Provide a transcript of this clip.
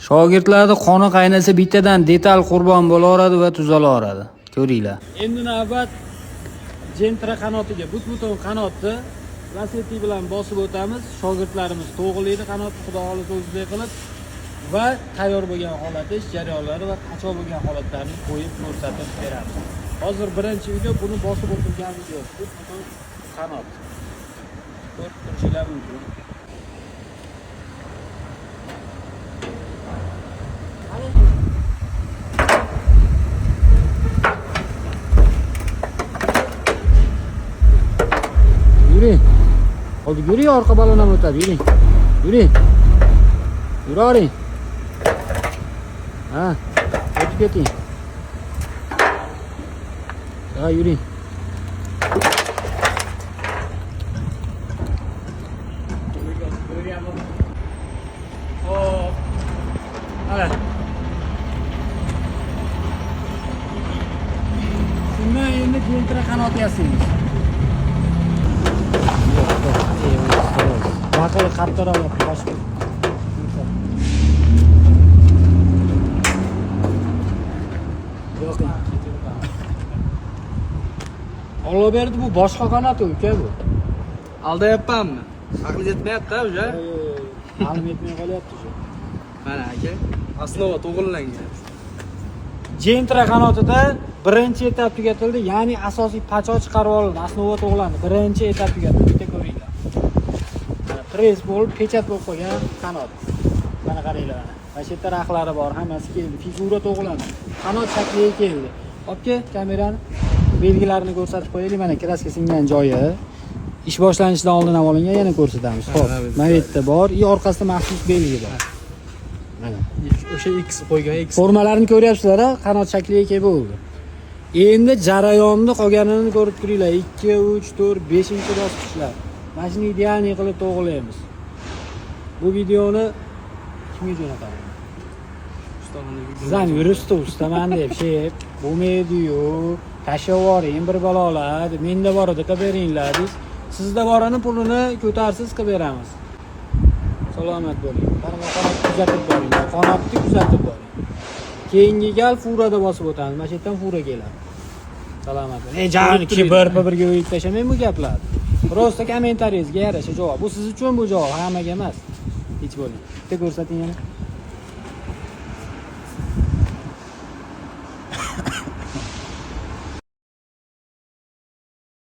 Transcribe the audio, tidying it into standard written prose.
Shogirdlarning qoni qaynasa bittadan detal qurbon bo'laveradi va tuzalaveradi. Ko'ringlar. Endi navbat Gentra qanotiga, but-butun qanotni laseti bilan bosib o'tamiz. Shogirdlarimiz to'g'rilaydi qanotni xudo xolisa o'zidek qilib va tayyor bo'lgan holatish jarayonlari va qachon bo'lgan holatlarini qo'yib ko'rsatib beramiz. Hozir birinchi video buni bosib o'tilgan video. But-butun qanot. Ko'rib turishingiz mumkin. Yuring. Oldi yuring, orqa balon ham o'tadi. Yuring. Yuring. Yuravering. Ha, o'tib keting. Ha, yuring. Hop. Mana. Shundan endi Gentra qanot yasaymiz. Bakayı kaptara bak başka. Yok. Allah berdi bu başka kanat uka bu. Alda yapamam mı? Akıl yetmeyapti abi ya. Alım yetmey qolyapti shu. Mana aka. Основа to'g'rilangan. Gentra qanotida birinchi etap tugatildi, ya'ni asosiy pachoq chiqarib olindi, основа to'g'rilandi. Birinchi etap tugatildi, bitta ko'ringlar. Press bo'lib, pechat bo'lib qolgan qanot. Mana qaranglar mana. Mana shu yerda raqlari bor, hammasi keldi. Figura to'g'rilandi. Qanot shakliga keldi. Obke, kamerani belgilarini ko'rsatib qo'yaylik. Mana kraska singan joyi. Ish boshlanishidan oldin ham olingan, yana ko'rsatamiz. Xo'p, mana bu yerda bor, orqasida maxsus belgi bor. Mana. O'sha X qo'ygan X. Formalarini ko'ryapsizlar-a? Qanot shakliga kelib bo'ldi. Endi jarayonni qolganini ko'rib turinglar. 2, 3, 4, 5-bosqichlar. Mana shuni ideal qilib to'g'rilaymiz. Bu videoni kimga jo'natamiz? Siz ham yurishdi, ustaman deb shep, bo'lmaydi-yu, tashlab yuboring bir balolar, menda bor edi, qilib beringlar deysiz. Sizda borini pulini ko'tarsiz qilib beramiz. Salomat bo'ling. Qanotni kuzatib boring. Qanotni kuzatib boring. Keyingi gal furada bosib o'tamiz. Mana shu yerdan fura keladi. Salomat bo'ling. Jani ki birga o'yib tashamang bu gaplarni. Prosta kommentariyingizga yarasha javob. Bu siz uchun bu javob, hammaga emas. Hech bo'ling. Bitta ko'rsating yana.